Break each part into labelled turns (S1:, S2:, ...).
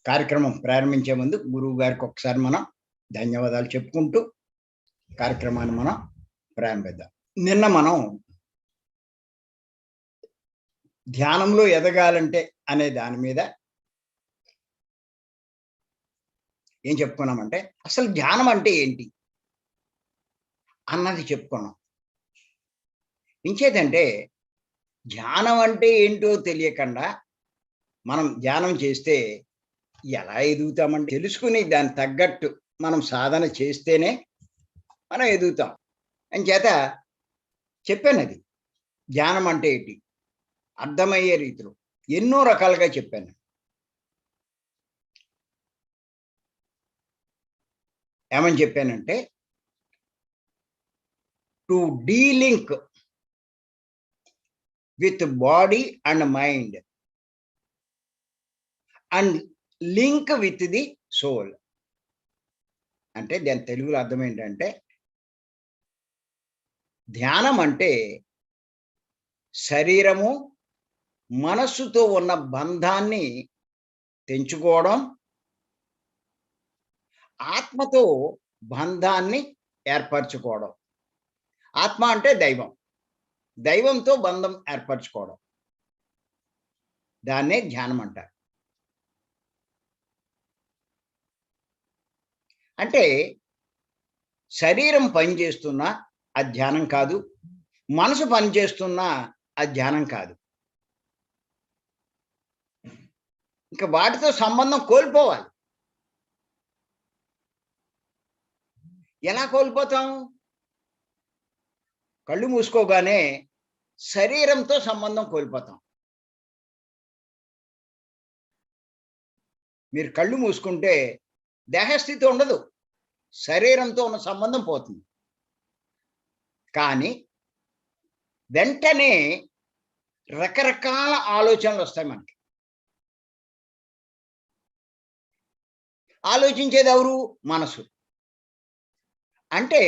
S1: కార్యక్రమం ప్రారంభించే ముందు గురువు గారికి ఒకసారి మనం ధన్యవాదాలు చెప్పుకుంటూ కార్యక్రమాన్ని మనం ప్రారంభిద్దాం. నిన్న మనం ధ్యానంలో ఎదగాలంటే అనే దాని మీద ఏం చెప్పుకున్నామంటే అసలు ధ్యానం అంటే ఏంటి అన్నది చెప్పుకున్నాం. ఇంకేదంటే ధ్యానం అంటే ఏంటో తెలియకుండా మనం ధ్యానం చేస్తే ఎలా ఎదుగుతామంటే తెలుసుకుని దాన్ని తగ్గట్టు మనం సాధన చేస్తేనే మనం ఎదుగుతాం అని చేత చెప్పాను. అది ధ్యానం అంటే ఏంటి అర్థమయ్యే రీతిలో ఎన్నో రకాలుగా చెప్పాను. ఏమని చెప్పానంటే to delink with body and mind and link with the soul. అంటే దాని తెలుగులో అర్థం ఏంటంటే ధ్యానం అంటే శరీరము మనస్సుతో ఉన్న బంధాన్ని తెంచుకోవడం, ఆత్మతో బంధాన్ని ఏర్పరచుకోవడం. ఆత్మ అంటే దైవం, దైవంతో బంధం ఏర్పరచుకోవడం, దాన్నే ధ్యానం అంటారు. అంటే శరీరం పనిచేస్తున్నా అది ధ్యానం కాదు, మనసు పనిచేస్తున్నా అది ధ్యానం కాదు. ఇంకా వాటితో సంబంధం కోల్పోవాలి. ఎలా కోల్పోతాం? కళ్ళు మూసుకోగానే శరీరంతో సంబంధం కోల్పోతాం. మీరు కళ్ళు మూసుకుంటే దేహస్థితి ఉండదు, శరీరంతో ఉన్న సంబంధం పోతుంది. కానీ వెంటనే రకరకాల ఆలోచనలు వస్తాయి మనకి. ఆలోచించేది ఎవరు? మనసు. అంటే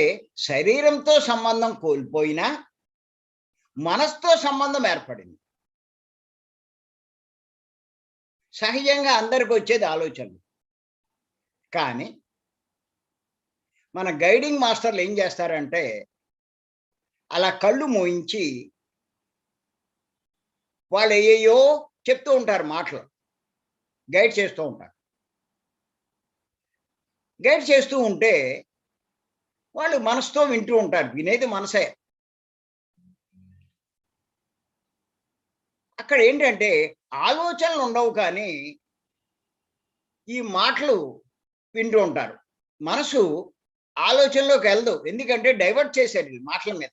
S1: శరీరంతో సంబంధం కోల్పోయినా మనసుతో సంబంధం ఏర్పడింది. సహజంగా అందరికి వచ్చేది ఆలోచనలు. కానీ మన గైడింగ్ మాస్టర్లు ఏం చేస్తారంటే అలా కళ్ళు మోయించి వాళ్ళు ఏయో చెప్తూ ఉంటారు, మాటలు గైడ్ చేస్తూ ఉంటారు. గైడ్ చేస్తూ ఉంటే వాళ్ళు మనసుతో వింటూ ఉంటారు, వినేది మనసే. అక్కడ ఏంటంటే ఆలోచనలు ఉండవు, కానీ ఈ మాటలు వింటూ ఉంటారు. మనసు ఆలోచనలోకి వెళ్ళదు, ఎందుకంటే డైవర్ట్ చేశారు వీళ్ళు మాటల మీద.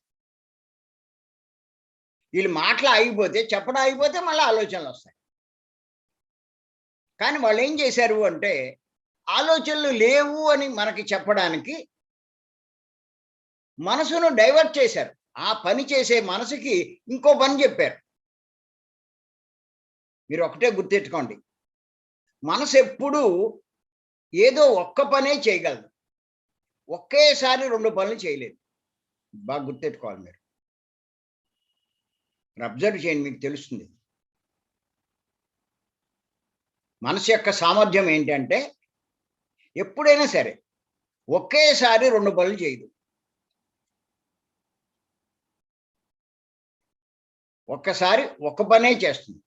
S1: వీళ్ళు మాటలు ఆగిపోతే, చెప్పడం ఆగిపోతే మళ్ళీ ఆలోచనలు వస్తాయి. కానీ వాళ్ళు ఏం చేశారు అంటే ఆలోచనలు లేవు అని మనకి చెప్పడానికి మనసును డైవర్ట్ చేశారు. ఆ పని చేసే మనసుకి ఇంకో పని చెప్పారు. మీరు ఒకటే గుర్తెట్టుకోండి, మనసు ఎప్పుడూ ఏదో ఒక్క పనే చేయగలదు, ఒకేసారి రెండు పనులు చేయలేదు. బాగా గుర్తెట్టుకోవాలి. మీరు అబ్జర్వ్ చేయండి, మీకు తెలుస్తుంది. మనసు యొక్క సామర్థ్యం ఏంటంటే ఎప్పుడైనా సరే ఒకేసారి రెండు పనులు చేయదు. ఒక్కసారి ఒక పనే చేస్తుంది.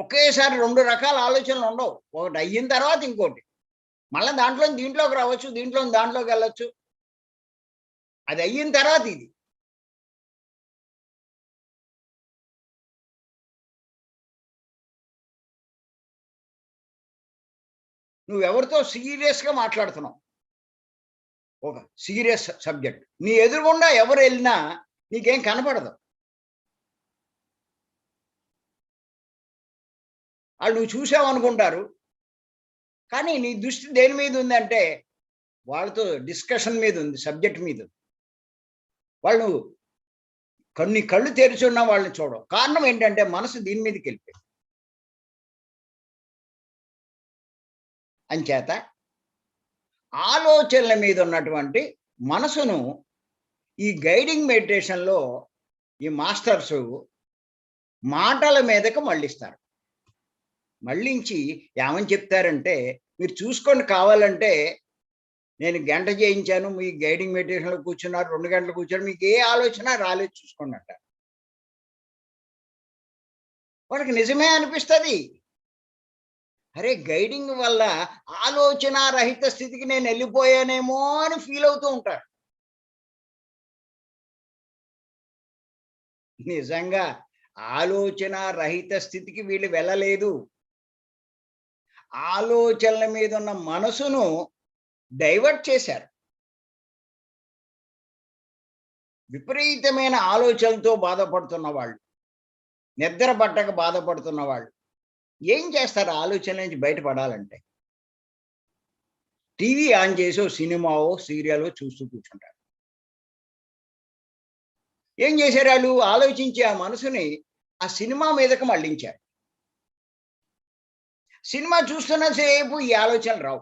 S1: ఒకేసారి రెండు రకాల ఆలోచనలు ఉండవు. ఒకటి అయిన తర్వాత ఇంకోటి, మళ్ళీ దాంట్లో దీంట్లోకి రావచ్చు, దీంట్లో దాంట్లోకి వెళ్ళొచ్చు. అది అయిన తర్వాత ఇది. నువ్వెవరితో సీరియస్గా మాట్లాడుతున్నావు, ఒక సీరియస్ సబ్జెక్ట్, నీ ఎదురుగుండా ఎవరు వెళ్ళినా నీకేం కనపడదు. వాళ్ళు నువ్వు చూసావు అనుకుంటారు, కానీ నీ దృష్టి దేని మీద ఉందంటే వాళ్ళతో డిస్కషన్ మీద ఉంది, సబ్జెక్ట్ మీద. వాళ్ళు కొన్ని కళ్ళు తెరిచున్నా వాళ్ళని చూడవు. కారణం ఏంటంటే మనసు దీని మీదకి వెళ్ళిపోయింది. అంచేత ఆలోచనల మీద ఉన్నటువంటి మనసును ఈ గైడింగ్ మెడిటేషన్లో ఈ మాస్టర్స్ మాటల మీదకు మళ్ళిస్తారు. మళ్ళించి ఏమని చెప్తారంటే, మీరు చూసుకోండి కావాలంటే, నేను గంట చేయించాను, మీ గైడింగ్ మెడిటేషన్‌లో కూర్చున్నారు, 2 గంటలు కూర్చొని మీకు ఏ ఆలోచన రాలేదు చూసుకోండి అంటారు. వాళ్ళకి నిజమే అనిపిస్తది. అరే! గైడింగ్ వల్ల ఆలోచన రహిత స్థితికి నేనెళ్ళిపోయానేమో అని ఫీల్ అవుతూ ఉంటారు. నిజంగా ఆలోచన రహిత స్థితికి వీళ్ళు వెళ్ళలేదు. ఆలోచనల మీదున్న మనసును డైవర్ట్ చేశారు. విపరీతమైన ఆలోచనలతో బాధపడుతున్న వాళ్ళు, నిద్ర పట్టక బాధపడుతున్న వాళ్ళు ఏం చేస్తారు ఆలోచనల నుంచి బయటపడాలంటే? టీవీ ఆన్ చేసి ఓ సినిమావో, సీరియలో చూస్తూ కూర్చుంటారు. ఏం చేశారాళ్ళు? ఆలోచించి ఆ మనసుని ఆ సినిమా మీదకి మళ్ళించారు. సినిమా చూస్తున్న సేపు ఈ ఆలోచనలు రావు.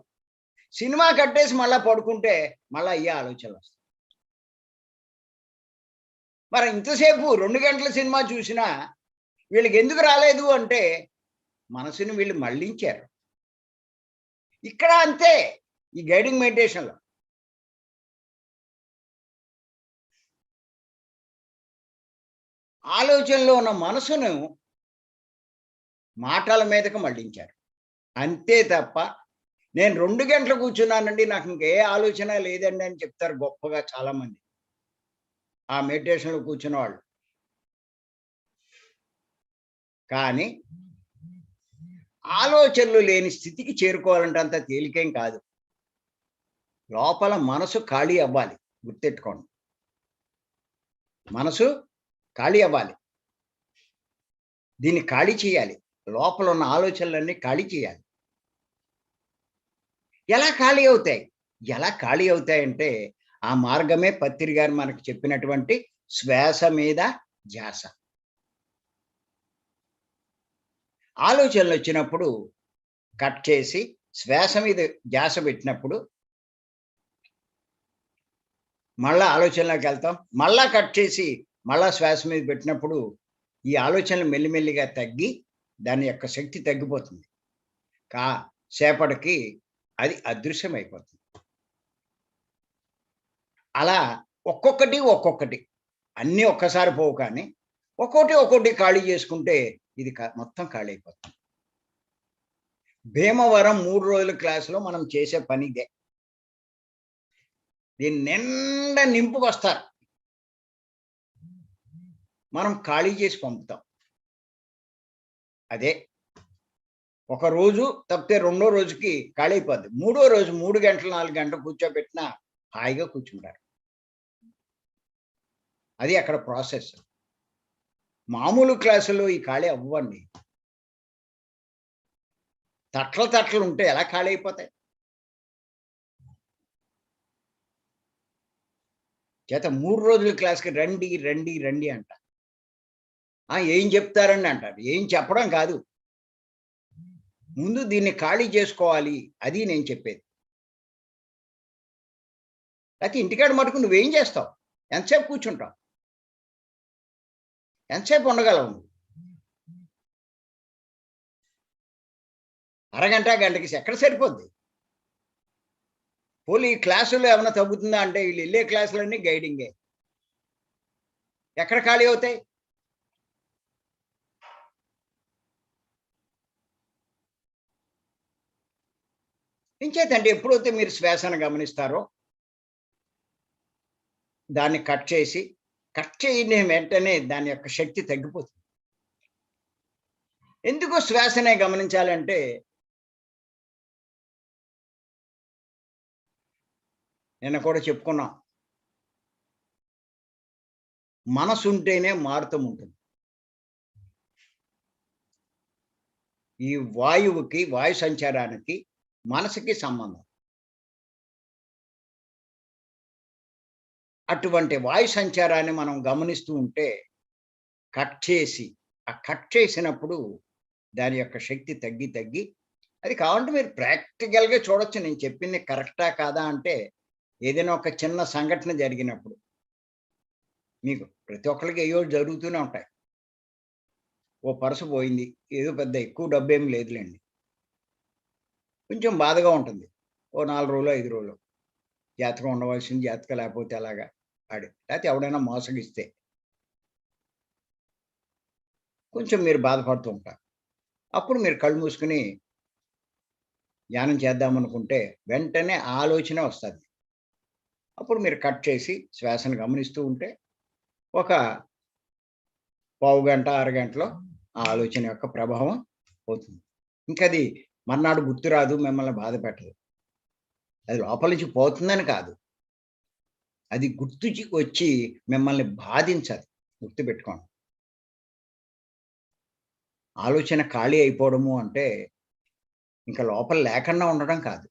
S1: సినిమా కట్టేసి మళ్ళా పడుకుంటే మళ్ళా అయ్యే ఆలోచనలొస్తాయి. మరి ఇంతసేపు 2 గంటల సినిమా చూసినా వీళ్ళకెందుకు రాలేదు అంటే, మనసుని వీళ్ళు మళ్ళించారు. ఇక్కడ అంతే ఈ గైడింగ్ మెడిటేషన్‌లో. ఆలోచనలో ఉన్న మనసును మాటల మీదకి మళ్ళించారు. అంతే తప్ప, నేను 2 గంటలు కూర్చున్నానండి, నాకు ఇంకే ఆలోచన లేదండి అని చెప్తారు గొప్పగా చాలామంది. ఆ మెడిటేషన్‌లో కూర్చున్నవాళ్ళు. కానీ ఆలోచనలు లేని స్థితికి చేరుకోవాలంటే అంత తేలికేం కాదు. లోపల మనసు ఖాళీ అవ్వాలి. గుర్తెట్టుకోండి. మనసు ఖాళీ అవ్వాలి. దీన్ని ఖాళీ చేయాలి. లోపల ఉన్న ఆలోచనలన్నీ ఖాళీ చేయాలి. ఎలా ఖాళీ అవుతాయి? ఎలా ఖాళీ అవుతాయంటే, ఆ మార్గమే పత్రి గారు మనకు చెప్పినటువంటి శ్వాస మీద ధ్యాస. ఆలోచనలొచ్చినప్పుడు కట్ చేసి శ్వాస మీద ధ్యాస పెట్టినప్పుడు మళ్ళా ఆలోచనలోకెళ్తాం. మళ్ళా కట్ చేసి మళ్ళా శ్వాస మీద పెట్టినప్పుడు ఈ ఆలోచనలు మెల్లిమెల్లిగా తగ్గి దాని యొక్క శక్తి తగ్గిపోతుంది. సేపటికి అది అదృశ్యమైపోతుంది. అలా ఒక్కొక్కటి, ఒక్కొక్కటి అన్నీ ఒక్కసారి పోవు కానీ ఒక్కోటి, ఒక్కోటి ఖాళీ చేసుకుంటే ఇది మొత్తం ఖాళీ అయిపోతుంది. భీమవరం 3 రోజుల క్లాస్‌లో మనం చేసే పని ఇదే. దీని నిండా నింపుకొస్తారు. మనం ఖాళీ చేసి పంపుతాం. అదే. ఒక రోజు తప్పితే రెండో రోజుకి ఖాళీ అయిపోద్ది. మూడో రోజు 3 గంటలు, 4 గంటలు కూర్చోబెట్టినా హాయిగా కూర్చుంటారు. అది అక్కడ ప్రాసెస్. మామూలు క్లాసుల్లో ఈ ఖాళీ అవ్వండి. తట్ల తట్లలు ఉంటే ఎలా ఖాళీ అయిపోతాయి? చేత 3 రోజుల క్లాస్‌కి రండి, రండి, రండి అంట. ఏం చెప్తారండి అంటారు. ఏం చెప్పడం కాదు. ముందు దీన్ని ఖాళీ చేసుకోవాలి. అది నేను చెప్పేది. లేతే ఇంటికాడ మటుకు నువ్వేం చేస్తావు? ఎంతసేపు కూర్చుంటావు? ఎంతసేపు ఉండగలవు నువ్వు? అరగంట, గంటకి ఎక్కడ సరిపోద్ది? పోనీ ఈ క్లాసుల్లో ఏమన్నా తగ్గుతుందా అంటే ఈళ్ళెళ్ళే క్లాసులన్నీ గైడింగే. ఎక్కడ ఖాళీ అవుతాయి? ఇంచేతంటే ఎప్పుడైతే మీరు శ్వాసను గమనిస్తారో, దాన్ని కట్ చేయని వెంటనే దాని యొక్క శక్తి తగ్గిపోతుంది. ఎందుకు శ్వాసనే గమనించాలంటే, నిన్న కూడా చెప్పుకున్నాం. మనసుంటేనే మార్గం ఉంటుంది. ఈ వాయు సంచారానికి మనసుకి సంబంధం. అటువంటి వాయు సంచారాన్ని మనం గమనిస్తూ ఉంటే, కట్ చేసినప్పుడు దాని యొక్క శక్తి తగ్గి, తగ్గి అది కావాలంటే మీరు ప్రాక్టికల్‌గా చూడొచ్చు. నేను చెప్పింది కరెక్టా? కాదా? అంటే ఏదైనా ఒక చిన్న సంఘటన జరిగినప్పుడు. మీకు ప్రతి ఒక్కళ్ళకి ఏయో జరుగుతూనే ఉంటాయి. ఓ పర్స్ పోయింది. ఏదో పెద్ద ఎక్కువ డబ్బేమి లేదులెండి. కొంచెం బాధగా ఉంటుంది. ఓ 4 రోజులో, 5 రోజులో. జాగ్రత్తగా ఉండవలసింది జాగ్రత్తగా లేకపోతే ఎలాగా? లేతే ఎవడైనా మోసగిస్తే. కొంచెం మీరు బాధపడుతూ ఉంటారు. అప్పుడు మీరు కళ్ళు మూసుకొని ధ్యానం చేద్దామనుకుంటే వెంటనే ఆలోచనే వస్తది. అప్పుడు మీరు కట్ చేసి శ్వాసను గమనిస్తూ ఉంటే ఒక పావుగంట, అరగంటలో ఆ ఆలోచన యొక్క ప్రభావం పోతుంది. ఇంకది మర్నాడు గుర్తురాదు, మిమ్మల్ని బాధ పెట్టదు. అది లోపల నుంచి పోతుందని కాదు. అది వచ్చి మిమ్మల్ని బాధించదు. గుర్తుపెట్టుకోండి. ఆలోచన ఖాళీ అయిపోవడము అంటే ఇంక లోపల లేకుండా ఉండడం కాదు.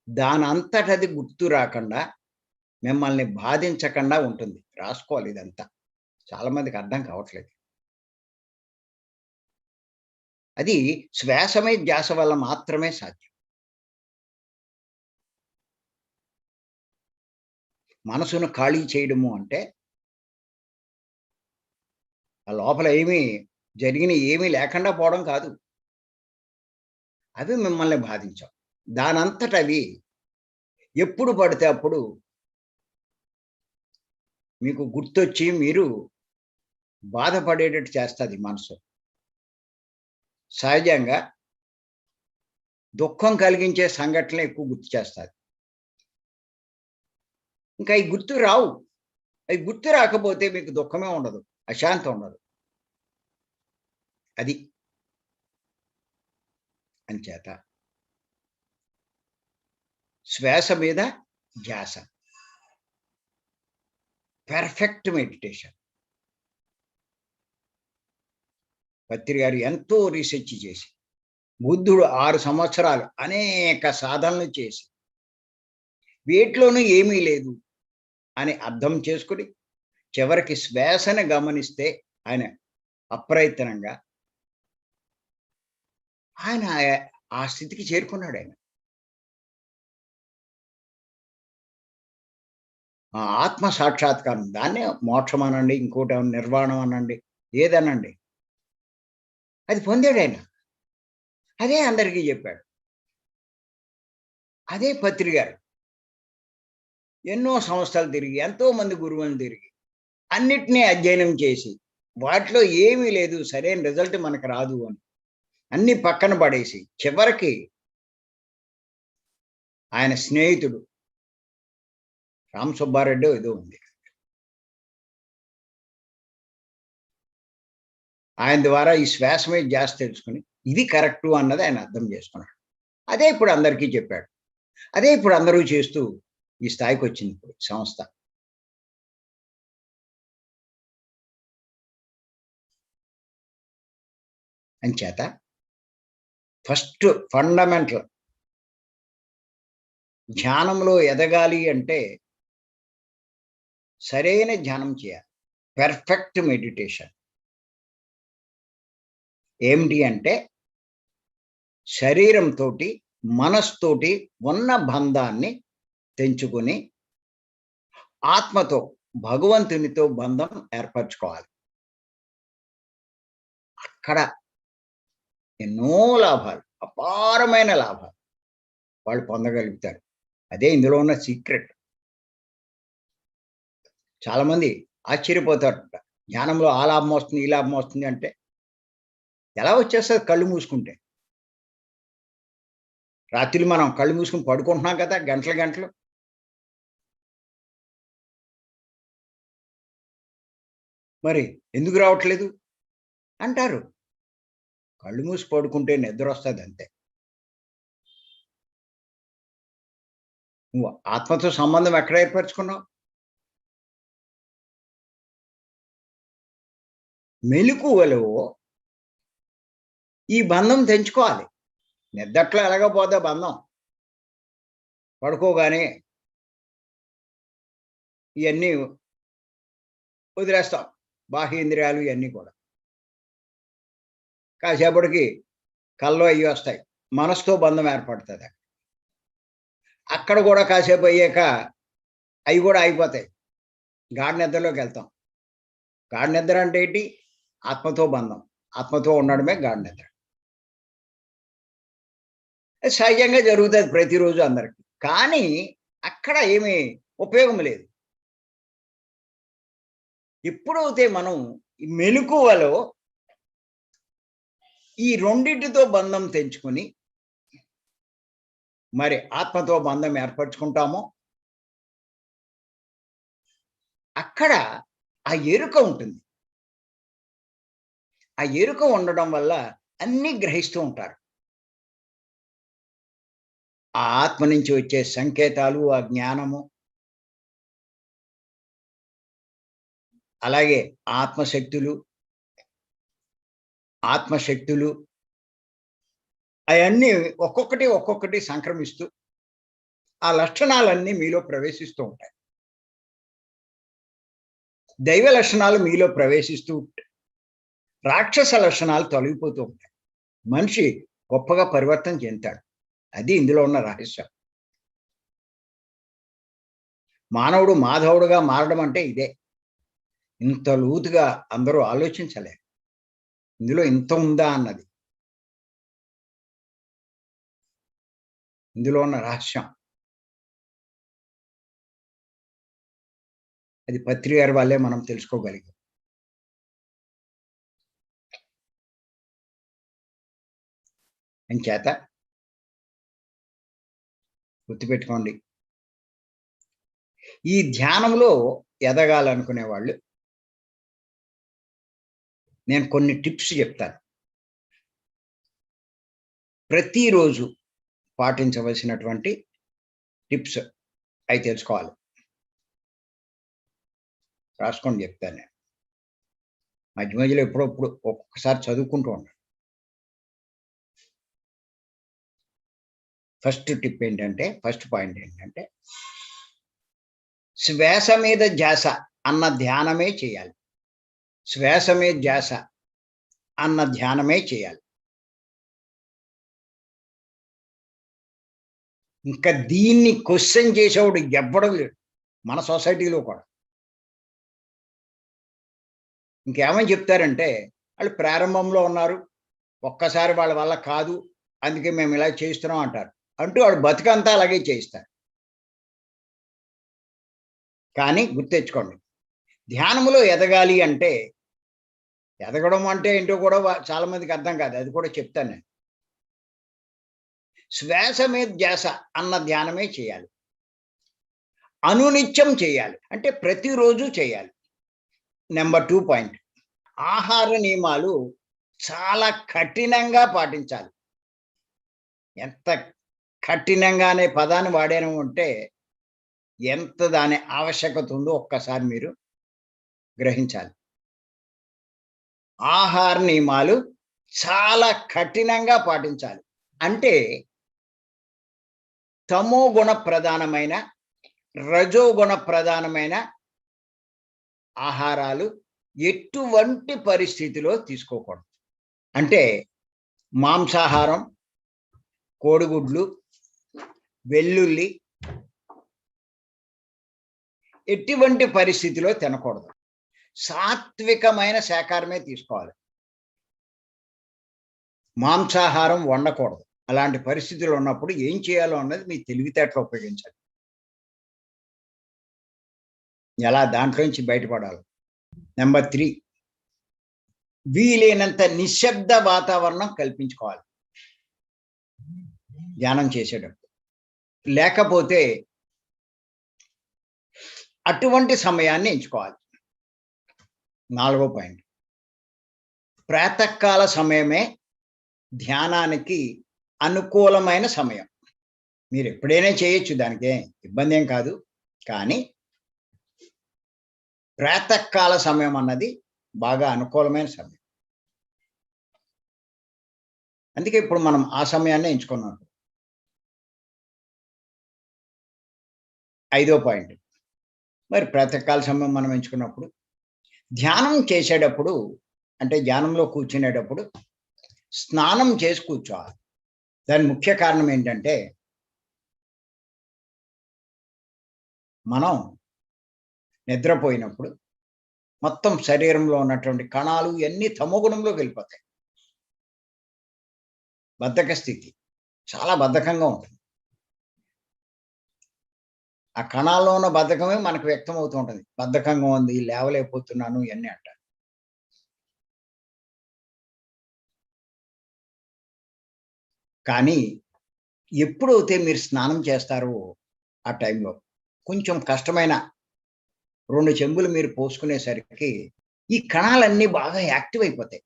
S1: దానంతటది గుర్తు రాకుండా మిమ్మల్ని బాధించకుండా ఉంటుంది. రాసుకోవాలి ఇదంతా. చాలా మందికి అర్థం కావట్లేదు. అది శ్వాస మీద ధ్యాస వల్ల మాత్రమే సాధ్యం. మనసును ఖాళీ చేయడము అంటే ఆ లోపల ఏమీ లేకుండా పోవడం కాదు. అవి మిమ్మల్ని బాధించవు. దానంతటవి ఎప్పుడు పడితే అప్పుడు మీకు గుర్తొచ్చి మీరు బాధపడేటట్టు చేస్తది మనసు. సహజంగా దుఃఖం కలిగించే సంఘటనలు ఎక్కువ గుర్తు చేస్తది. ఇంకా అయి గుర్తు రావు. అయి గుర్తు రాకపోతే మీకు దుఃఖమే ఉండదు. అశాంతి ఉండదు. అది. అంచేత శ్వాస మీద ధ్యాస. Perfect meditation. పత్రి గారు ఎంతో రీసెర్చ్ చేసి, బుద్ధుడు 6 సంవత్సరాలు అనేక సాధనలు చేసి, వీటిలోనూ ఏమీ లేదు అని అర్థం చేసుకొని, చివరికి శ్వాసను గమనిస్తే ఆయన అప్రయత్నంగా ఆయన ఆ స్థితికి చేరుకున్నాడాయన. ఆ ఆత్మ సాక్షాత్కారం. దాన్నే మోక్షం అనండి, ఇంకోటేమన్నా నిర్వాణం అనండి, ఏదనండి. అది పొందాడాయన. అదే అందరికీ చెప్పాడు. అదే పత్రి గారు. ఎన్నో సంస్థలు తిరిగి, ఎంతో మంది గురువులను తిరిగి, అన్నిటిని అధ్యయనం చేసి, వాటిలో ఏమీ లేదు, సరైన రిజల్ట్ మనకు రాదు అని అన్నీ పక్కన పడేసి, చివరికి ఆయన స్నేహితుడు రామ్ సుబ్బారెడ్డో ఏదో ఉంది. ఆయన ద్వారా ఈ శ్వాస మీద ధ్యాస తెలుసుకొని, ఇది కరెక్టు అన్నది ఆయన అర్థం చేసుకున్నాడు. అదే ఇప్పుడు అందరికీ చెప్పాడు. అదే ఇప్పుడు అందరూ చేస్తూ ఈ స్థాయికొచ్చింది ఇప్పుడు సంస్థ. అంచేత ఫస్ట్ ఫండమెంటల్ ధ్యానంలో ఎదగాలి అంటే సరైన ధ్యానం చేయాలి. Perfect meditation. ఏమిటి అంటే శరీరంతోటి, మనస్తోటి ఉన్న బంధాన్ని తెంచుకొని ఆత్మతో, భగవంతునితో బంధం ఏర్పరచుకోవాలి. అక్కడ ఎన్నో లాభాలు, అపారమైన లాభాలు వాళ్ళు పొందగలుగుతారు. అదే ఇందులో ఉన్న సీక్రెట్. చాలామంది ఆశ్చర్యపోతారట. ధ్యానంలో ఆ లాభం వస్తుంది, ఈ లాభం వస్తుంది అంటే ఎలా వచ్చేస్తది కళ్ళు మూసుకుంటే? రాత్రి మనం కళ్ళు మూసుకొని పడుకుంటున్నాం కదా గంటలు గంటలు. మరి ఎందుకు రావట్లేదు అంటారు. కళ్ళు మూసి పడుకుంటే నిద్రొస్తది అంతే. నువ్వు ఆత్మతో సంబంధం ఎక్కడ ఏర్పరచుకున్నావు? మెలకువలో ఈ బంధం తెంచుకోవాలి. నిద్దట్లో ఎలాగో పోతే బంధం. పడుకోగానే ఇయన్నీ వదిలేస్తాం. బాహ్యేంద్రియాలు ఇయన్నీ కూడా. కాసేపటికి కల్లో అయ్యి వస్తాయి. మనసుతో బంధం ఏర్పడుతది. అక్కడ కూడా కాసేపు అయ్యాక అయి కూడా అయిపోతాయి. గాఢ నిద్రలోకెళ్తాం. గాఢ నిద్ర అంటే ఏంటి? ఆత్మతో బంధం. ఆత్మతో ఉండడమే గాఢ నిద్ర. అది సహజంగా జరుగుతది ప్రతిరోజు అందరికి. కానీ అక్కడ ఏమి ఉపయోగం లేదు. ఎప్పుడైతే మనం ఈ మెలకువలో ఈ రెండిటితో బంధం తెంచుకొని మరి ఆత్మతో బంధం ఏర్పరచుకుంటామో అక్కడ ఆ ఎరుక ఉంటుంది. ఆ ఎరుక ఉండడం వల్ల అన్నీ గ్రహిస్తూ ఉంటారు. ఆ ఆత్మ నుంచి వచ్చే సంకేతాలు, ఆ జ్ఞానము, అలాగే ఆత్మశక్తులు అయన్నీ ఒక్కొక్కటి సంక్రమిస్తూ ఆ లక్షణాలన్నీ మీలో ప్రవేశిస్తూ ఉంటాయి. దైవ లక్షణాలు మీలో ప్రవేశిస్తూ రాక్షస లక్షణాలు తొలగిపోతూ ఉంటాయి. మనిషి గొప్పగా పరివర్తన చెందుతాడు. అది ఇందులో ఉన్న రహస్యం. మానవుడు మాధవుడుగా మారడం అంటే ఇదే. ఇంత లోతుగా అందరూ ఆలోచించలేరు. ఇందులో ఇంత ఉందా అన్నది. ఇందులో ఉన్న రహస్యం. అది పత్రి గారి వల్లే మనం తెలుసుకోగలిగాం. అంచేత గుర్తుపెట్టుకోండి. ఈ ధ్యానంలో ఎదగాలనుకునే వాళ్ళు నేను కొన్ని టిప్స్ చెప్తాను. ప్రతిరోజు పాటించవలసినటువంటి టిప్స్ అవి తెలుసుకోవాలి. రాసుకోండి చెప్తాను నేను. మధ్య మధ్యలో ఎప్పుడప్పుడు ఒక్కొక్కసారి చదువుకుంటూ ఉంటాను. ఫస్ట్ పాయింట్ ఏంటంటే శ్వాస మీద ధ్యాస అన్న ధ్యానమే చేయాలి. శ్వాస మీద ధ్యాస అన్న ధ్యానమే చేయాలి. ఇంకా దీన్ని క్వశ్చన్ చేసేవాడు ఎవ్వడం లేడు మన సొసైటీలో కూడా. ఇంకేమని చెప్తారంటే వాళ్ళు ప్రారంభంలో ఉన్నారు, ఒక్కసారి వాళ్ళ వల్ల కాదు, అందుకే మేము ఇలా చేస్తున్నాం అంటారు. అంటూ వాడు బతుకంతా అలాగే చేయిస్తారు. కానీ గుర్తెచ్చుకోండి, ధ్యానములో ఎదగాలి అంటే, ఎదగడం అంటే ఏంటో కూడా చాలా మందికి అర్థం కాదు. అది కూడా చెప్తాను నేను. శ్వాస మీద ధ్యాస అన్న ధ్యానమే చేయాలి. అనునిత్యం చేయాలి, అంటే ప్రతిరోజు చేయాలి. నెంబర్ 2 పాయింట్, ఆహార నియమాలు చాలా కఠినంగా పాటించాలి. ఎంత కఠినంగా అనే పదాన్ని వాడాను అంటే ఎంత దాని ఆవశ్యకత ఉందో ఒక్కసారి మీరు గ్రహించాలి. ఆహార నియమాలు చాలా కఠినంగా పాటించాలి. అంటే తమో గుణ ప్రధానమైన, రజోగుణ ప్రధానమైన ఆహారాలు ఎటువంటి పరిస్థితిలో తీసుకోకూడదు. అంటే మాంసాహారం, కోడిగుడ్లు, వెల్లుల్లి ఎటువంటి పరిస్థితిలో తినకూడదు. సాత్వికమైన శాకాహారమే తీసుకోవాలి. మాంసాహారం వండకూడదు. అలాంటి పరిస్థితులు ఉన్నప్పుడు ఏం చేయాలో అన్నది మీ తెలివితేటలు ఉపయోగించాలి. ఎలా దాంట్లో నుంచి బయటపడాలి. నెంబర్ 3, వీలైనంత నిశ్శబ్ద వాతావరణం కల్పించుకోవాలి ధ్యానం చేసేటప్పుడు. లేకపోతే అటువంటి సమయాన్ని ఎంచుకోవాలి. 4వ పాయింట్, ప్రాతకాల సమయమే ధ్యానానికి అనుకూలమైన సమయం. మీరు ఎప్పుడైనా చేయొచ్చు, దానికే ఇబ్బంది ఏం కాదు. కానీ ప్రాతకాల సమయం అన్నది బాగా అనుకూలమైన సమయం. అందుకే ఇప్పుడు మనం ఆ సమయాన్ని ఎంచుకున్నాం. 5వ పాయింట్, మరి ప్రాతకాల సమయం మనం ఎంచుకున్నప్పుడు ధ్యానం చేసేటప్పుడు, అంటే ధ్యానంలో కూర్చునేటప్పుడు స్నానం చేసి కూర్చోవాలి. దాని ముఖ్య కారణం ఏంటంటే మనం నిద్రపోయినప్పుడు మొత్తం శరీరంలో ఉన్నటువంటి కణాలు ఇవన్నీ తమోగుణంలోకి వెళ్ళిపోతాయి. బద్ధక స్థితి చాలా బద్ధకంగా ఉంటుంది. ఆ కణాల్లో ఉన్న బద్ధకమే మనకు వ్యక్తం అవుతూ ఉంటుంది. బద్ధకంగా ఉంది, లేవలేకపోతున్నాను ఇవన్నీ అంటారు. కానీ ఎప్పుడైతే మీరు స్నానం చేస్తారో ఆ టైంలో కొంచెం కష్టమైన 2 చెంబులు మీరు పోసుకునేసరికి ఈ కణాలన్నీ బాగా యాక్టివ్ అయిపోతాయి.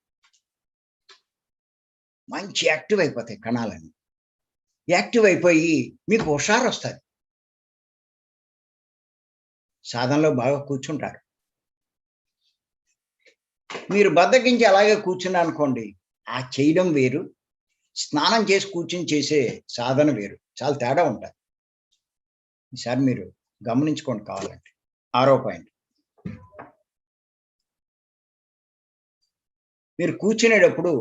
S1: మంచి యాక్టివ్ అయిపోతాయి కణాలన్నీ. యాక్టివ్ అయిపోయి మీకు హుషారొస్తది. సాధనలో బాగా కూర్చుంటారు. మీరు బద్ధకించి అలాగే కూర్చున్నారనుకోండి, ఆ చేయడం వేరు, స్నానం చేసి కూర్చొని చేసే సాధన వేరు. చాలా తేడా ఉంటది. ఈసారి మీరు గమనించుకోండి కావాలంటే. ఆరో పాయింట్. మీరు కూర్చునేటప్పుడు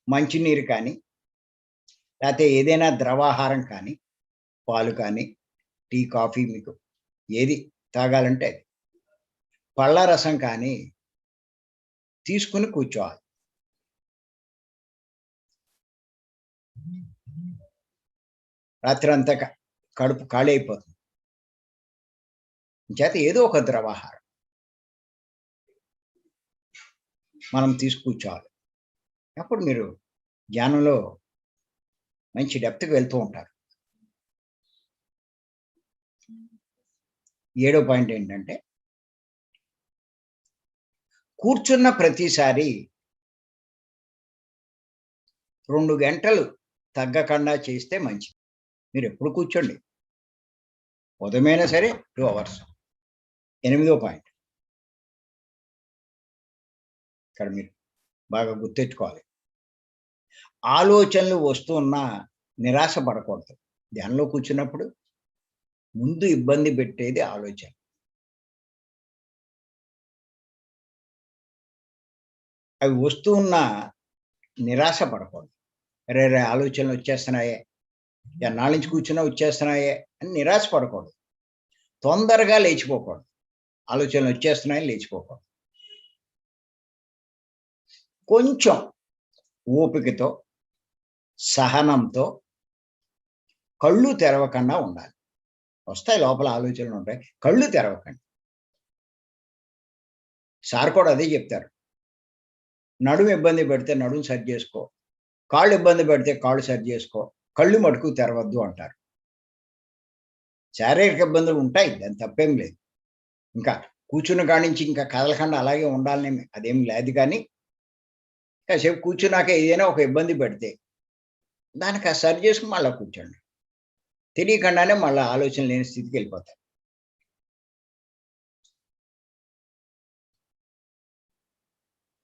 S1: మంచినీరు కానీ, లేతే ఏదైనా ద్రవాహారం కానీ, పాలు కానీ, టీ, కాఫీ మీకు ఏది తాగాలంటే అది. పళ్ళ రసం కానీ తీసుకొని కూర్చోవాలి. రాత్రంతా కడుపు ఖాళీ అయిపోతుంది. చేత ఏదో ఒక ద్రవాహారం మనం కూర్చోవాలి. అప్పుడు మీరు ధ్యానంలో మంచి డెప్త్‌కి వెళ్తూ ఉంటారు. 7వ పాయింట్ ఏంటంటే, కూర్చున్న ప్రతిసారి 2 గంటలు తగ్గకుండా చేస్తే మంచిది. మీరెప్పుడు కూర్చోండి. ఉదయమైనా సరే 2 అవర్స్. 8వ పాయింట్. ఇక్కడ మీరు బాగా గుర్తెట్టుకోవాలి. ఆలోచనలు వస్తున్నా నిరాశ పడకూడదు. ధ్యానంలో కూర్చున్నప్పుడు ముందు ఇబ్బంది పెట్టేది ఆలోచన. అవి వస్తూ ఉన్నా నిరాశ పడకూడదు. అరెరే! ఆలోచనలు వచ్చేస్తున్నాయే, ఎన్నాళ్ళ నుంచి కూర్చున్నా వచ్చేస్తున్నాయే అని నిరాశ పడకూడదు. తొందరగా లేచిపోకూడదు. ఆలోచనలు వచ్చేస్తున్నాయని లేచిపోకూడదు. కొంచెం ఓపికతో, సహనంతో కళ్ళు తెరవకుండా ఉండాలి. వస్తాయి లోపల ఆలోచనలు ఉంటాయి. కళ్ళు తెరవకండి. సార్ కూడా అదే చెప్తారు. నడుము ఇబ్బంది పెడితే నడుము సరి చేసుకో. కాళ్ళు ఇబ్బంది పెడితే కాళ్ళు సరి చేసుకో. కళ్ళు మటుకు తెరవద్దు అంటారు. శారీరక ఇబ్బందులు ఉంటాయి. దాని తప్పేం లేదు. ఇంకా కూర్చున్న కాడి నుంచి ఇంకా కదలకుండా అలాగే ఉండాలని అదేం లేదు కానీ, కాసేపు కూర్చున్నాక ఏదైనా ఒక ఇబ్బంది పెడితే దానికి సరి చేసుకుని మళ్ళా కూర్చోండి. తెలియకుండానే మళ్ళా ఆలోచన లేని స్థితికి వెళ్ళిపోతాయి.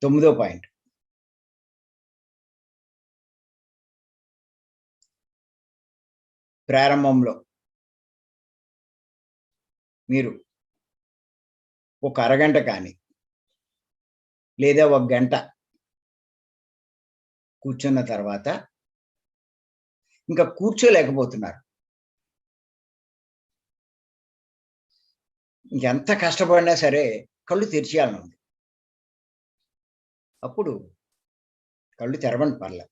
S1: 9వ పాయింట్. ప్రారంభంలో మీరు ఒక అరగంట కానీ, లేదా ఒక గంట కూర్చున్న తర్వాత ఇంకా కూర్చోలేకపోతున్నారు. ఇంకెంత కష్టపడినా సరే కళ్ళు తెరిచేయాలనుంది. అప్పుడు కళ్ళు తెరవండి పర్లేదు.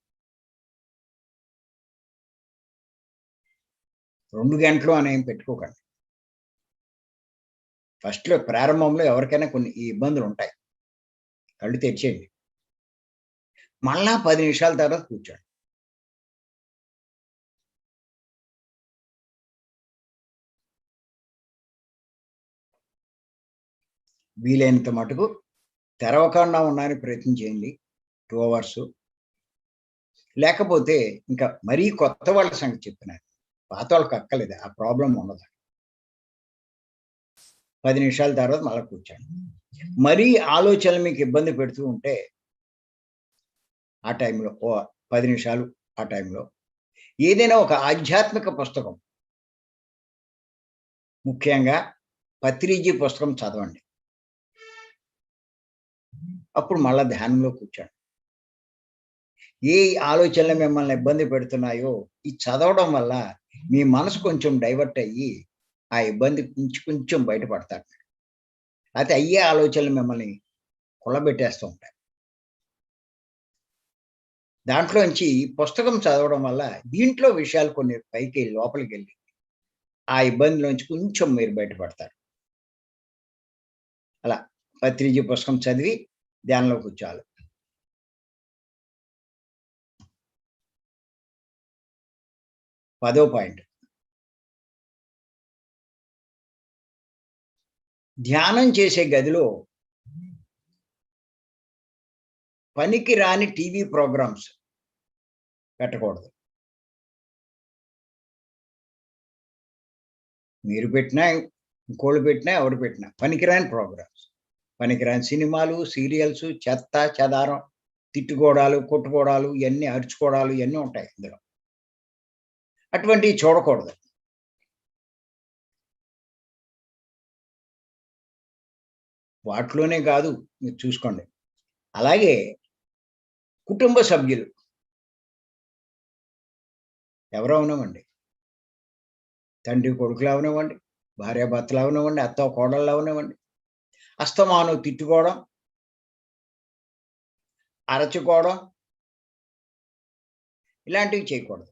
S1: 2 గంటలు అనేం పెట్టుకోకండి. ఫస్ట్‌లో ప్రారంభంలో ఎవరికైనా కొన్ని ఈ ఇబ్బందులుంటాయి. కళ్ళు తెరిచేయండి. మళ్ళా 10 నిమిషాల తర్వాత కూర్చోండి. వీలైనంత మటుకు తెరవకుండా ఉండడానికి ప్రయత్నం చేయండి. 2 అవర్సు. లేకపోతే ఇంకా మరీ కొత్త వాళ్ళ సంగతి చెప్తున్నాను. పాత వాళ్ళకి అక్కర్లేదు. ఆ ప్రాబ్లమ్ ఉండదు. 10 నిమిషాల తర్వాత మళ్ళా కూర్చోండి. మరీ ఆలోచనలు మీకు ఇబ్బంది పెడుతూ ఉంటే ఆ టైంలో 10 నిమిషాలు ఆ టైంలో ఏదైనా ఒక ఆధ్యాత్మిక పుస్తకం, ముఖ్యంగా పత్రిజీ పుస్తకం చదవండి. అప్పుడు మళ్ళా ధ్యానంలో కూర్చోండి. ఏ ఆలోచనలు మిమ్మల్ని ఇబ్బంది పెడుతున్నాయో ఇది చదవడం వల్ల మీ మనసు కొంచెం డైవర్ట్ అయ్యి ఆ ఇబ్బంది నుంచి కొంచెం బయటపడతారు. లేకపోతే అయ్యే ఆలోచనలు మిమ్మల్ని కుళ్ళబెట్టేస్తూ ఉంటాయి. దాంట్లోంచి పుస్తకం చదవడం వల్ల దీంట్లో విషయాలు కొన్ని పైకి లోపలికెళ్ళి ఆ ఇబ్బందిలోంచి కొంచెం మీరు బయటపడతారు. అలా పత్రిజీ పుస్తకం చదివి ధ్యానంలోకి కూర్చోవాలి. 10వ పాయింట్. ధ్యానం చేసే గదిలో పనికి రాని టీవీ ప్రోగ్రామ్స్ పెట్టకూడదు. మీరు పెట్టినా, ఇంకోళ్ళు పెట్టినా, ఎవరు పెట్టినా పనికిరాని ప్రోగ్రామ్స్. పనికిరాని సినిమాలు, సీరియల్స్, చెత్త, చెదారం, తిట్టుకోవడాలు, కొట్టుకోవడాలు, ఇయన్నీ అరుచుకోవడాలు ఇయన్నీ ఉంటాయి ఇందులో. అటువంటివి చూడకూడదు. వాటిలోనే కాదు, మీరు చూసుకోండి. అలాగే కుటుంబ సభ్యులు ఎవరో అవనివ్వండి, తండ్రి కొడుకులు అవనివ్వండి, భార్యాభర్తలు అవనివ్వండి, అత్త కోడళ్ళు అవనివ్వండి, అస్తమానం తిట్టుకోవడం, అరచుకోవడం ఇలాంటివి చేయకూడదు.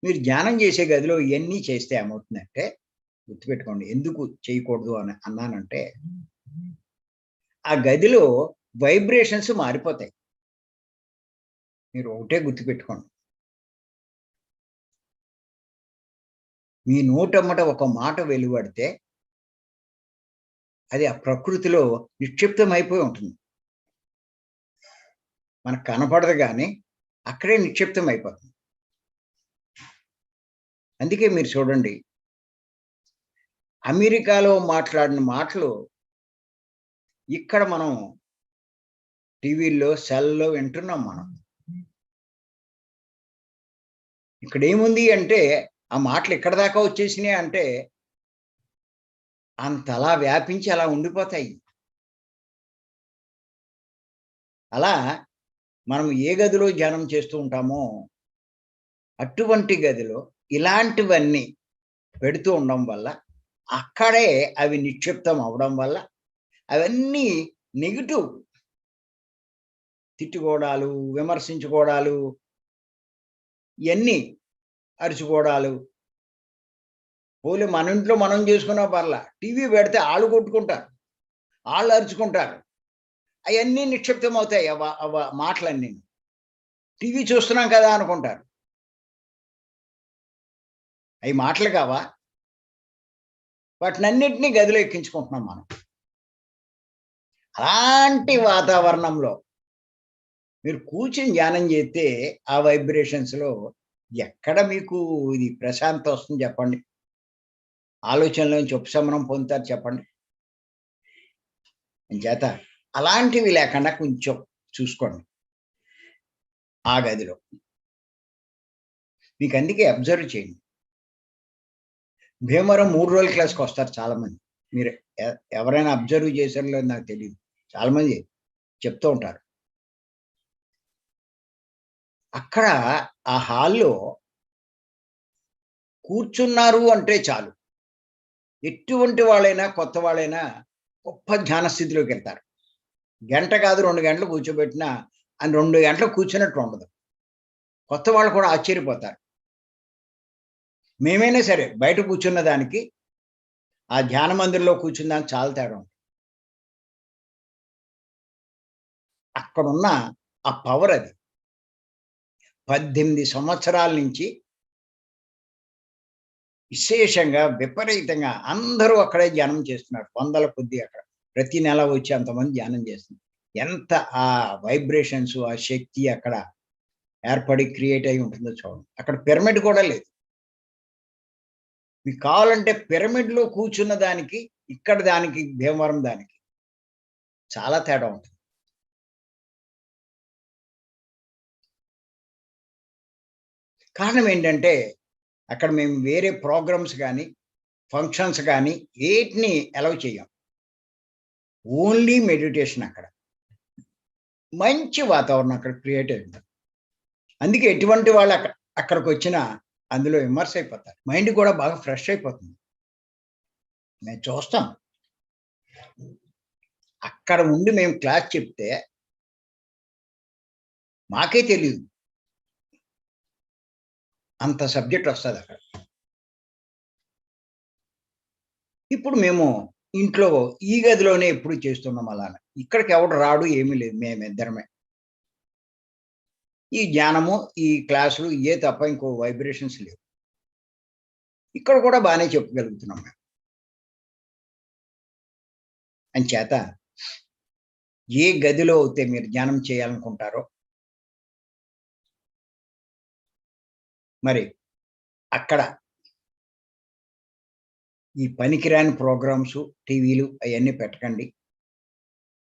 S1: మీరు ధ్యానం చేసే గదిలో ఇవన్నీ చేస్తే ఏమవుతుందంటే, గుర్తుపెట్టుకోండి ఎందుకు చేయకూడదు అని అన్నానంటే, ఆ గదిలో వైబ్రేషన్స్ మారిపోతాయి. మీరు ఒకటే గుర్తుపెట్టుకోండి. మీ నోటమ్మట ఒక మాట వెలువడితే అది ఆ ప్రకృతిలో నిక్షిప్తం అయిపోయి ఉంటుంది. మనకు కనపడదు గానీ అక్కడే నిక్షిప్తం అయిపోతుంది. అందుకే మీరు చూడండి, అమెరికాలో మాట్లాడిన మాటలు ఇక్కడ మనం టీవీల్లో, సెల్‌లో వింటున్నాం మనం. ఇక్కడేముంది అంటే, ఆ మాటలు ఎక్కడి దాకా వచ్చేసినాయి అంటే, అంతలా వ్యాపించి అలా ఉండిపోతాయి. అలా మనం ఏ గదిలో ధ్యానం చేస్తూ ఉంటామో, అటువంటి గదిలో ఇలాంటివన్నీ పెడుతూ ఉండడం వల్ల, అక్కడే అవి నిక్షిప్తం అవ్వడం వల్ల, అవన్నీ నెగెటివ్ తిట్టుకోవడాలు, విమర్శించుకోవడాలు, ఇయన్నీ అరుచుకోవడాలు. పోన్లే మన ఇంట్లో మనం చేసుకున్నా పర్లా. టీవీ పెడితే ఆళ్ళు కొట్టుకుంటారు. ఆళ్ళు అరుచుకుంటారు. అయన్నీ నిక్షిప్తం అవుతాయి. మాటలన్నీను. టీవీ చూస్తున్నాం కదా అనుకుంటారు. అయి మాటలు కావా? వాటినన్నిటిని గదిలో ఎక్కించుకుంటున్నాం మనం. అలాంటి వాతావరణంలో మీరు కూర్చొని ధ్యానం చేస్తే ఆ వైబ్రేషన్స్‌లో ఎక్కడ మీకు ఇది ప్రశాంతత వస్తుంది చెప్పండి? ఆలోచనలోంచి ఉపశమనం పొందుతారు చెప్పండి? అంచేత అలాంటివి లేకుండా కొంచెం చూసుకోండి ఆ గదిలో. మీకందుకే అబ్జర్వ్ చేయండి. భీమవరం 3 రోజుల క్లాస్‌కొస్తారు చాలామంది. మీరు ఎవరైనా అబ్జర్వ్ చేశారో లేదో నాకు తెలీదు. చాలామంది చెప్తూ ఉంటారు. అక్కడ ఆ హాల్‌లో కూర్చున్నారు అంటే చాలు. ఎటువంటి వాళ్ళైనా, కొత్త వాళ్ళైనా గొప్ప ధ్యాన స్థితిలోకెళ్తారు. గంట కాదు 2 గంటలు కూర్చోబెట్టినా, ఆ 2 గంటలు కూర్చున్నట్టు ఉండదు. కొత్త వాళ్ళు కూడా ఆశ్చర్యపోతారు. మేమైనా సరే బయట కూర్చున్న దానికి, ఆ ధ్యాన మందిర్‌లో కూర్చున్న దానికి చాలా తేడా ఉంది. అక్కడున్న ఆ పవర్ అది. 18 సంవత్సరాల నుంచి విశేషంగా, విపరీతంగా అందరూ అక్కడే ధ్యానం చేస్తున్నారు. వందల కొద్దీ అక్కడ. ప్రతి నెల వచ్చి అంతమంది ధ్యానం చేస్తున్నారు. ఎంత ఆ వైబ్రేషన్స్, ఆ శక్తి అక్కడ ఏర్పడి క్రియేట్ అయ్యి ఉంటుందో చూడండి. అక్కడ పిరమిడ్ కూడా లేదు. మీకు కావాలంటే పిరమిడ్‌లో కూర్చున్న దానికి, ఇక్కడ దానికి, భీమవరం దానికి చాలా తేడా ఉంటుంది. కారణం ఏంటంటే, అక్కడ మేము వేరే ప్రోగ్రామ్స్ గాని, ఫంక్షన్స్ గాని వేటిని అలౌ చెయ్యం. ఓన్లీ మెడిటేషన్ అక్కడ. మంచి వాతావరణం అక్కడ క్రియేట్ అయింది. అందుకే ఎటువంటి వాళ్ళు అక్కడికొచ్చినా అందులో ఇమ్మర్స్ అయిపోతారు. మైండ్ కూడా బాగా ఫ్రెష్ అయిపోతుంది. మేము చూస్తాం. అక్కడ ఉండి మేము క్లాస్ చెప్తే మాకే తెలీదు. అంత సబ్జెక్ట్ వస్తదక్కడ. ఇప్పుడు మేము ఇంట్లో ఈ గదిలోనే ఎప్పుడు చేస్తున్నాం అలానే. ఇక్కడికి ఎవడు రాడు, ఏమీ లేదు. మేమిద్దరమే. ఈ ధ్యానము, ఈ క్లాసులు ఇయే తప్ప ఇంకో వైబ్రేషన్స్ లేవు. ఇక్కడ కూడా బానే చెప్పగలుగుతున్నాం మేము. అంచేత ఏ గదిలో అయితే మీరు ధ్యానం చేయాలనుకుంటారో మరి అక్కడ ఈ పనికిరాని ప్రోగ్రామ్స్, టీవీలు అయన్నీ పెట్టకండి.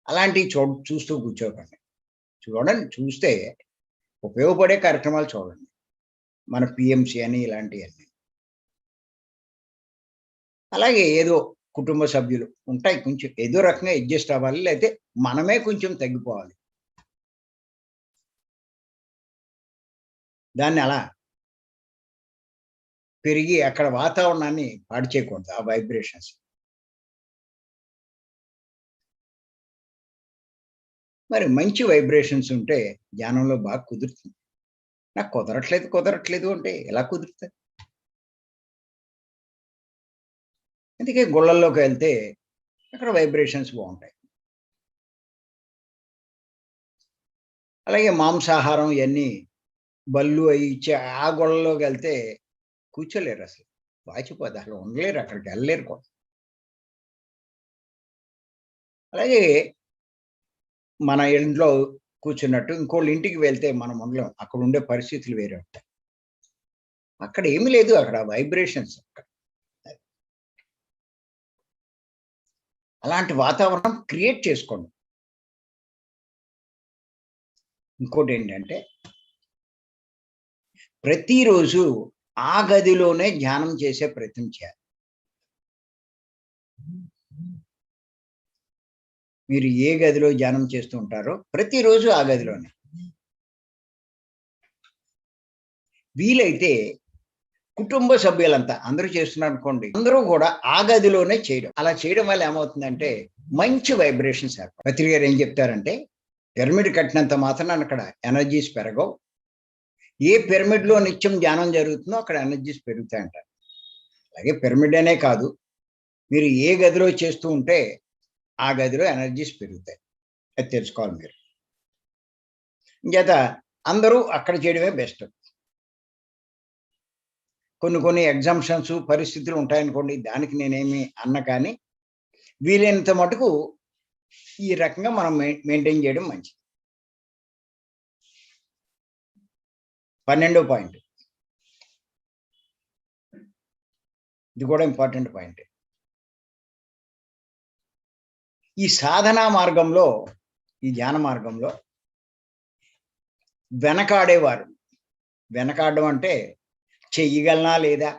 S1: అలాంటివి చూస్తూ కూర్చోకండి. చూస్తే ఉపయోగపడే కార్యక్రమాలు చూడండి. మన పిఎంసి అని ఇలాంటియన్నీ. అలాగే ఏదో కుటుంబ సభ్యులు ఉంటాయి, కొంచెం ఏదో రకంగా అడ్జస్ట్ అవ్వాలి. లేతే మనమే కొంచెం తగ్గిపోవాలి. దాన్ని అలా పెరిగి అక్కడ వాతావరణాన్ని పాడు చేయకూడదు, ఆ వైబ్రేషన్స్. మరి మంచి వైబ్రేషన్స్ ఉంటే ధ్యానంలో బాగా కుదురుతుంది. నాకు కుదరట్లేదు అంటే ఎలా కుదురుతుంది? అందుకే గుళ్ళల్లోకి వెళ్తే అక్కడ వైబ్రేషన్స్ బాగుంటాయి. అలాగే మాంసాహారం ఇవన్నీ బళ్ళు అవి ఇచ్చే ఆ గుళ్ళలోకి వెళ్తే కూర్చోలేరు, అసలు వాచిపోద్ది, అసలు ఉండలేరు, అక్కడికి వెళ్ళలేరు కూడా. అలాగే మన ఇంట్లో కూర్చున్నట్టు ఇంకోళ్ళ ఇంటికి వెళ్తే మనం ఉండలేం, అక్కడ ఉండే పరిస్థితులు వేరే ఉంటాయి. అక్కడ ఏమీ లేదు, అక్కడ వైబ్రేషన్స్. అలాంటి వాతావరణం క్రియేట్ చేసుకోండి. ఇంకోటి ఏంటంటే ప్రతిరోజు ఆ గదిలోనే ధ్యానం చేసే ప్రయత్నం చేయాలి. మీరు ఏ గదిలో ధ్యానం చేస్తూ ఉంటారో ప్రతిరోజు ఆ గదిలోనే. వీలైతే కుటుంబ సభ్యులంతా అందరూ చేస్తున్నారు అనుకోండి, అందరూ కూడా ఆ గదిలోనే చేయడం. అలా చేయడం వల్ల ఏమవుతుందంటే మంచి వైబ్రేషన్స్ ఏర్పడతాయి. పత్రి గారు ఏం చెప్తారంటే, పిరమిడ్ కట్టినంత మాత్రాన అక్కడ ఎనర్జీస్ పెరగవు. ఏ పిరమిడ్ లో నిత్యం ధ్యానం జరుగుతుందో అక్కడ ఎనర్జీస్ పెరుగుతాయంటారు. అలాగే పిరమిడ్ అనే కాదు, మీరు ఏ గదిలో చేస్తూ ఉంటే ఆ గదిలో ఎనర్జీస్ పెరుగుతాయి. అది తెలుసుకోవాలి మీరు. ఇంచేత అందరూ అక్కడ చేయడమే బెస్ట్. కొన్ని ఎగ్జామ్షన్స్ పరిస్థితులు ఉంటాయనుకోండి, దానికి నేనేమి అన్న కానీ వీలైనంత మటుకు ఈ రకంగా మనం మెయింటైన్ చేయడం మంచిది. 12వ పాయింట్, ఇది కూడా ఇంపార్టెంట్ పాయింట్. ఈ సాధనా మార్గంలో, ఈ ధ్యాన మార్గంలో వెనకాడేవారు, వెనకాడడం అంటే చెయ్యగలనా లేదా,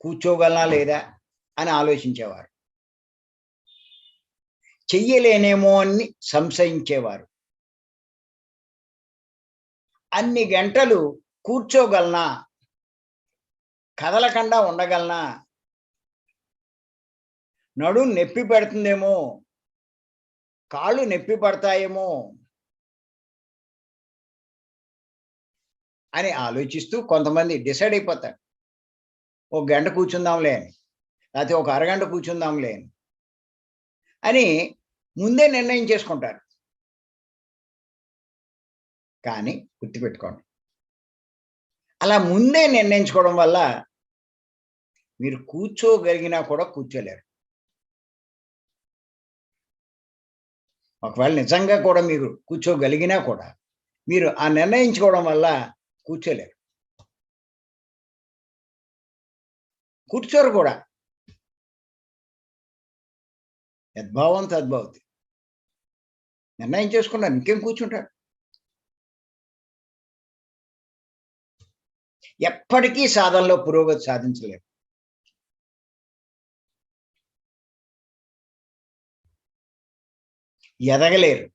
S1: కూర్చోగలనా లేదా అని ఆలోచించేవారు. చెయ్యలేనేమో అని సంశయించేవారు. అన్ని గంటలు కూర్చోగలనా, కదలకుండా ఉండగలనా, నడుం నొప్పి పెడుతుందేమో, కాళ్ళు నొప్పి పడతాయేమో అని ఆలోచిస్తూ కొంతమంది డిసైడ్ అయిపోతారు. ఒక గంట కూర్చుందాంలే అని, లేకపోతే ఒక అరగంట కూర్చుందాంలే అని ముందే నిర్ణయం చేసుకుంటారు. కానీ గుర్తుపెట్టుకోండి, అలా ముందే నిర్ణయించుకోవడం వల్ల మీరు కూర్చోగలిగినా కూడా కూర్చోలేరు. ఒకవేళ నిజంగా కూడా మీరు కూర్చోగలిగినా కూడా మీరు ఆ నిర్ణయించుకోవడం వల్ల కూర్చోలేరు, కూర్చోరు కూడా. యద్భావం తద్భవతి. నిర్ణయం చేసుకున్నారు, ఇంకేం కూర్చుంటారు. ఎప్పటికీ సాధనలో పురోగతి సాధించలేరు. ఎదగలేరు.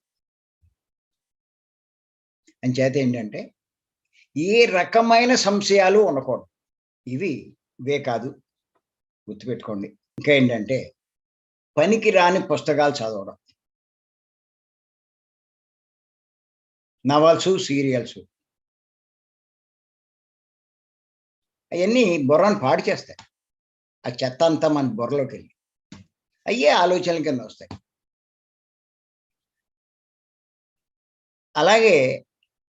S1: అంచేత ఏంటంటే ఏ రకమైన సంశయాలు ఉండకూడదు. ఇవే కాదు, గుర్తుపెట్టుకోండి. ఇంకా ఏంటంటే పనికి రాని పుస్తకాలు చదవడం. నవల్సు, సీరియల్సు అయన్నీ బుర్రను పాడు చేస్తాయి. ఆ చెత్తంతా మన బుర్రలోకెళ్ళి. అయ్యే ఆలోచనల కింద వస్తాయి. అలాగే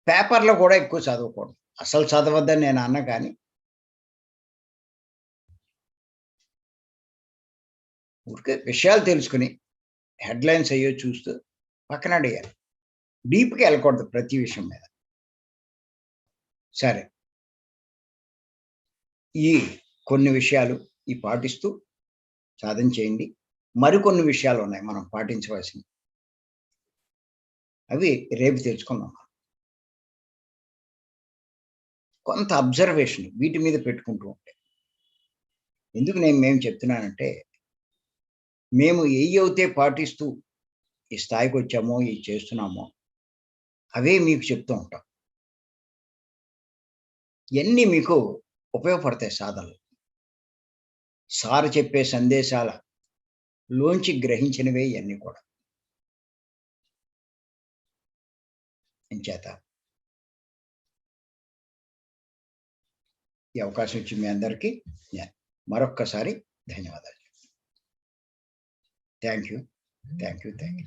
S1: పేపర్‌లో కూడా ఎక్కువ చదవకూడదు. అసలు చదవద్దని నేను అనను కానీ, ఊరికే విషయాలు తెలుసుకొని హెడ్‌లైన్స్ అయ్యో చూస్తూ పక్కనడేయాలి. డీప్‌గా ఎళ్ళకూడదు ప్రతి విషయం మీద. సరే. ఈ కొన్ని విషయాలు పాటిస్తూ సాధన చేయండి. మరికొన్ని విషయాలున్నాయి మనం పాటించవలసినవి. అవి రేపు తెలుసుకుందాం. కొంత అబ్జర్వేషన్ వీటి మీద పెట్టుకుంటూ ఉంటే. ఎందుకు మేము చెప్తున్నానంటే, మేము ఏయైతే పాటిస్తూ ఈ స్థాయికొచ్చామో, ఇది చేస్తున్నామో, అవే మీకు చెప్తూ ఉంటాం. ఇయన్నీ మీకు ఉపయోగపడతాయి సాధనలో. సార్ చెప్పే సందేశాల లోంచి గ్రహించినవే ఇయన్నీ కూడా. అంచేత ఈ అవకాశం ఇచ్చిన మీ అందరికీ మరొక్కసారి ధన్యవాదాలు. Thank you. Thank you. Thank you.